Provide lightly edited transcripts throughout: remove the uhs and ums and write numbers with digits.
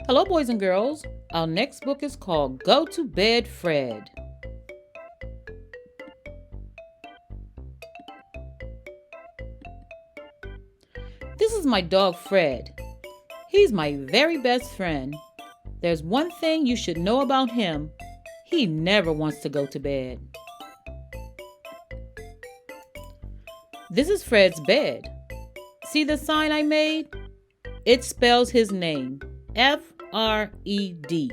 Hello, boys and girls. Our next book is called Go to Bed, Fred. This is my dog, Fred. He's my very best friend. There's one thing you should know about him. He never wants to go to bed. This is Fred's bed. See the sign I made? It spells his name, F-R-E-D.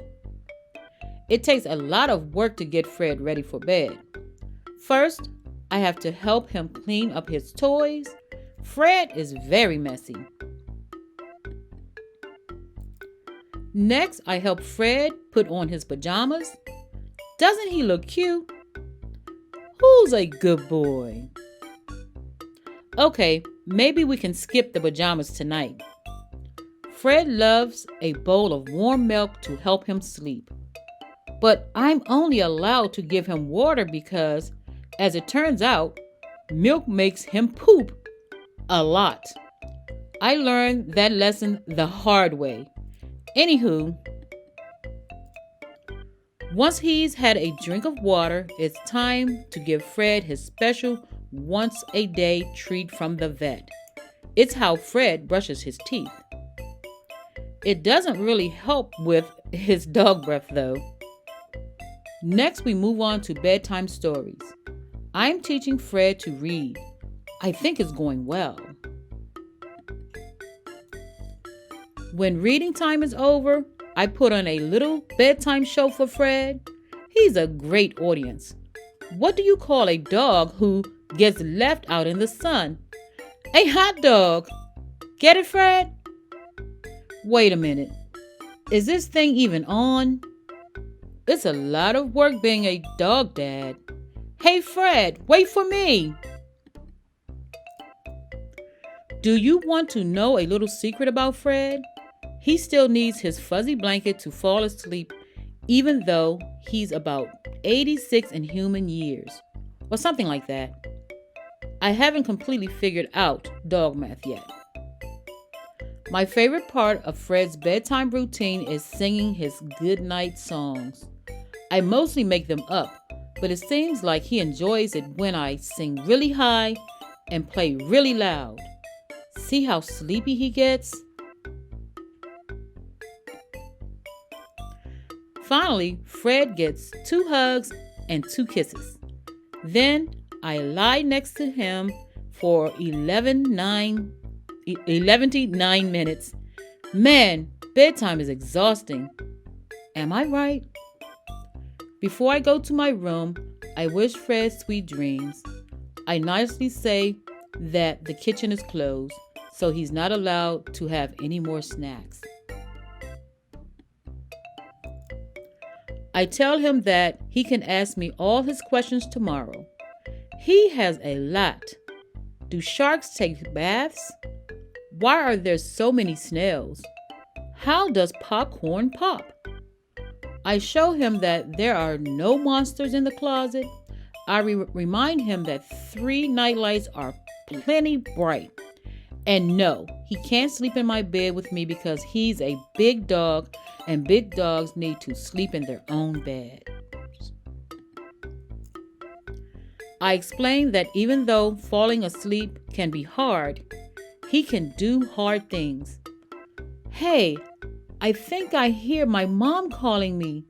It takes a lot of work to get Fred ready for bed. First, I have to help him clean up his toys. Fred is very messy. Next, I help Fred put on his pajamas. Doesn't he look cute? Who's a good boy? Okay, maybe we can skip the pajamas tonight. Fred loves a bowl of warm milk to help him sleep. But I'm only allowed to give him water because, as it turns out, milk makes him poop a lot. I learned that lesson the hard way. Anywho, once he's had a drink of water, it's time to give Fred his special once-a-day treat from the vet. It's how Fred brushes his teeth. It doesn't really help with his dog breath though. Next, we move on to bedtime stories. I'm teaching Fred to read. I think it's going well. When reading time is over, I put on a little bedtime show for Fred. He's a great audience. What do you call a dog who gets left out in the sun? A hot dog. Get it, Fred? Wait a minute. Is this thing even on? It's a lot of work being a dog dad. Hey, Fred, wait for me. Do you want to know a little secret about Fred? He still needs his fuzzy blanket to fall asleep, even though he's about 86 in human years, or something like that. I haven't completely figured out dog math yet. My favorite part of Fred's bedtime routine is singing his goodnight songs. I mostly make them up, but it seems like he enjoys it when I sing really high and play really loud. See how sleepy he gets? Finally, Fred gets 2 hugs and 2 kisses. Then I lie next to him for 11 to 9 minutes. Man, bedtime is exhausting. Am I right? Before I go to my room, I wish Fred sweet dreams. I nicely say that the kitchen is closed, so he's not allowed to have any more snacks. I tell him that he can ask me all his questions tomorrow. He has a lot. Do sharks take baths? Why are there so many snails? How does popcorn pop? I show him that there are no monsters in the closet. I remind him that 3 nightlights are plenty bright. And no, he can't sleep in my bed with me because he's a big dog and big dogs need to sleep in their own bed. I explain that even though falling asleep can be hard, he can do hard things. Hey, I think I hear my mom calling me.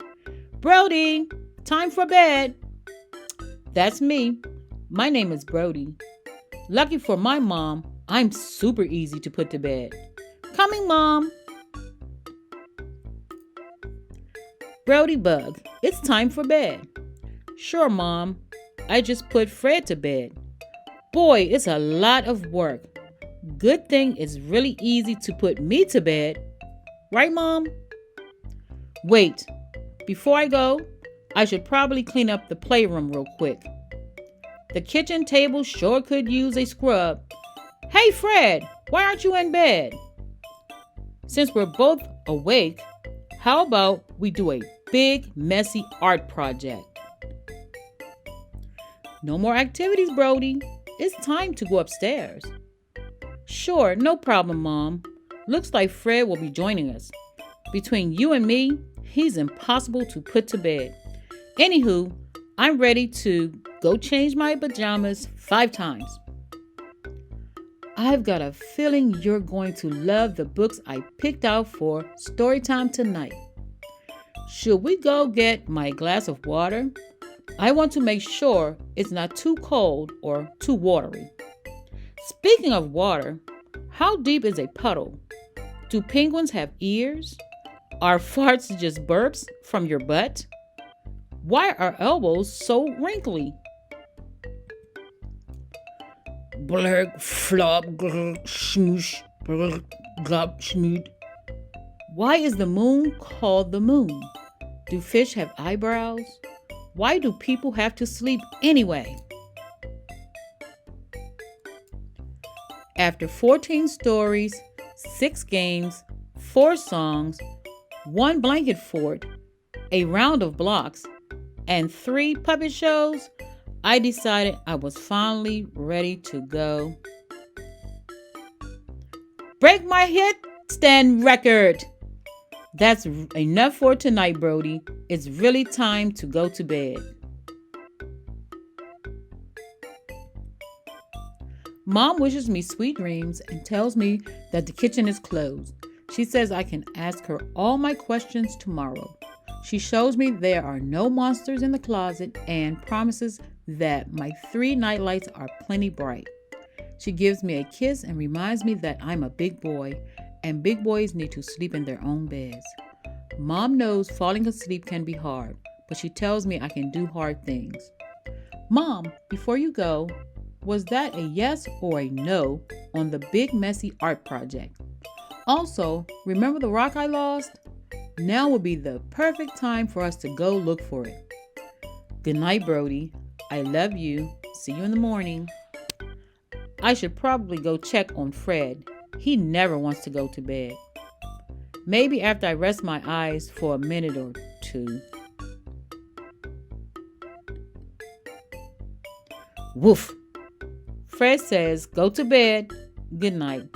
Brody, time for bed. That's me. My name is Brody. Lucky for my mom, I'm super easy to put to bed. Coming, Mom. Brody Bug, it's time for bed. Sure, Mom. I just put Fred to bed. Boy, it's a lot of work. Good thing it's really easy to put me to bed. Right, Mom? Wait, before I go, I should probably clean up the playroom real quick. The kitchen table sure could use a scrub. Hey, Fred, why aren't you in bed? Since we're both awake, how about we do a big, messy art project? No more activities, Brody. It's time to go upstairs. Sure, no problem, Mom. Looks like Fred will be joining us. Between you and me, he's impossible to put to bed. Anywho, I'm ready to go change my pajamas 5 times. I've got a feeling you're going to love the books I picked out for story time tonight. Should we go get my glass of water? I want to make sure it's not too cold or too watery. Speaking of water, how deep is a puddle? Do penguins have ears? Are farts just burps from your butt? Why are elbows so wrinkly? Blurg, flop, grr, smoosh, blurg, glop, schmoot. Why is the moon called the moon? Do fish have eyebrows? Why do people have to sleep anyway? After 14 stories, 6 games, 4 songs, 1 blanket fort, a round of blocks, and 3 puppet shows, I decided I was finally ready to go. Break my headstand record! That's enough for tonight, Brody. It's really time to go to bed. Mom wishes me sweet dreams and tells me that the kitchen is closed. She says I can ask her all my questions tomorrow. She shows me there are no monsters in the closet and promises that my 3 nightlights are plenty bright. She gives me a kiss and reminds me that I'm a big boy and big boys need to sleep in their own beds. Mom knows falling asleep can be hard, but she tells me I can do hard things. Mom, before you go, was that a yes or a no on the big messy art project? Also, remember the rock I lost? Now would be the perfect time for us to go look for it. Good night, Brody. I love you. See you in the morning. I should probably go check on Fred. He never wants to go to bed. Maybe after I rest my eyes for a minute or 2. Woof. Fred says, go to bed. Good night.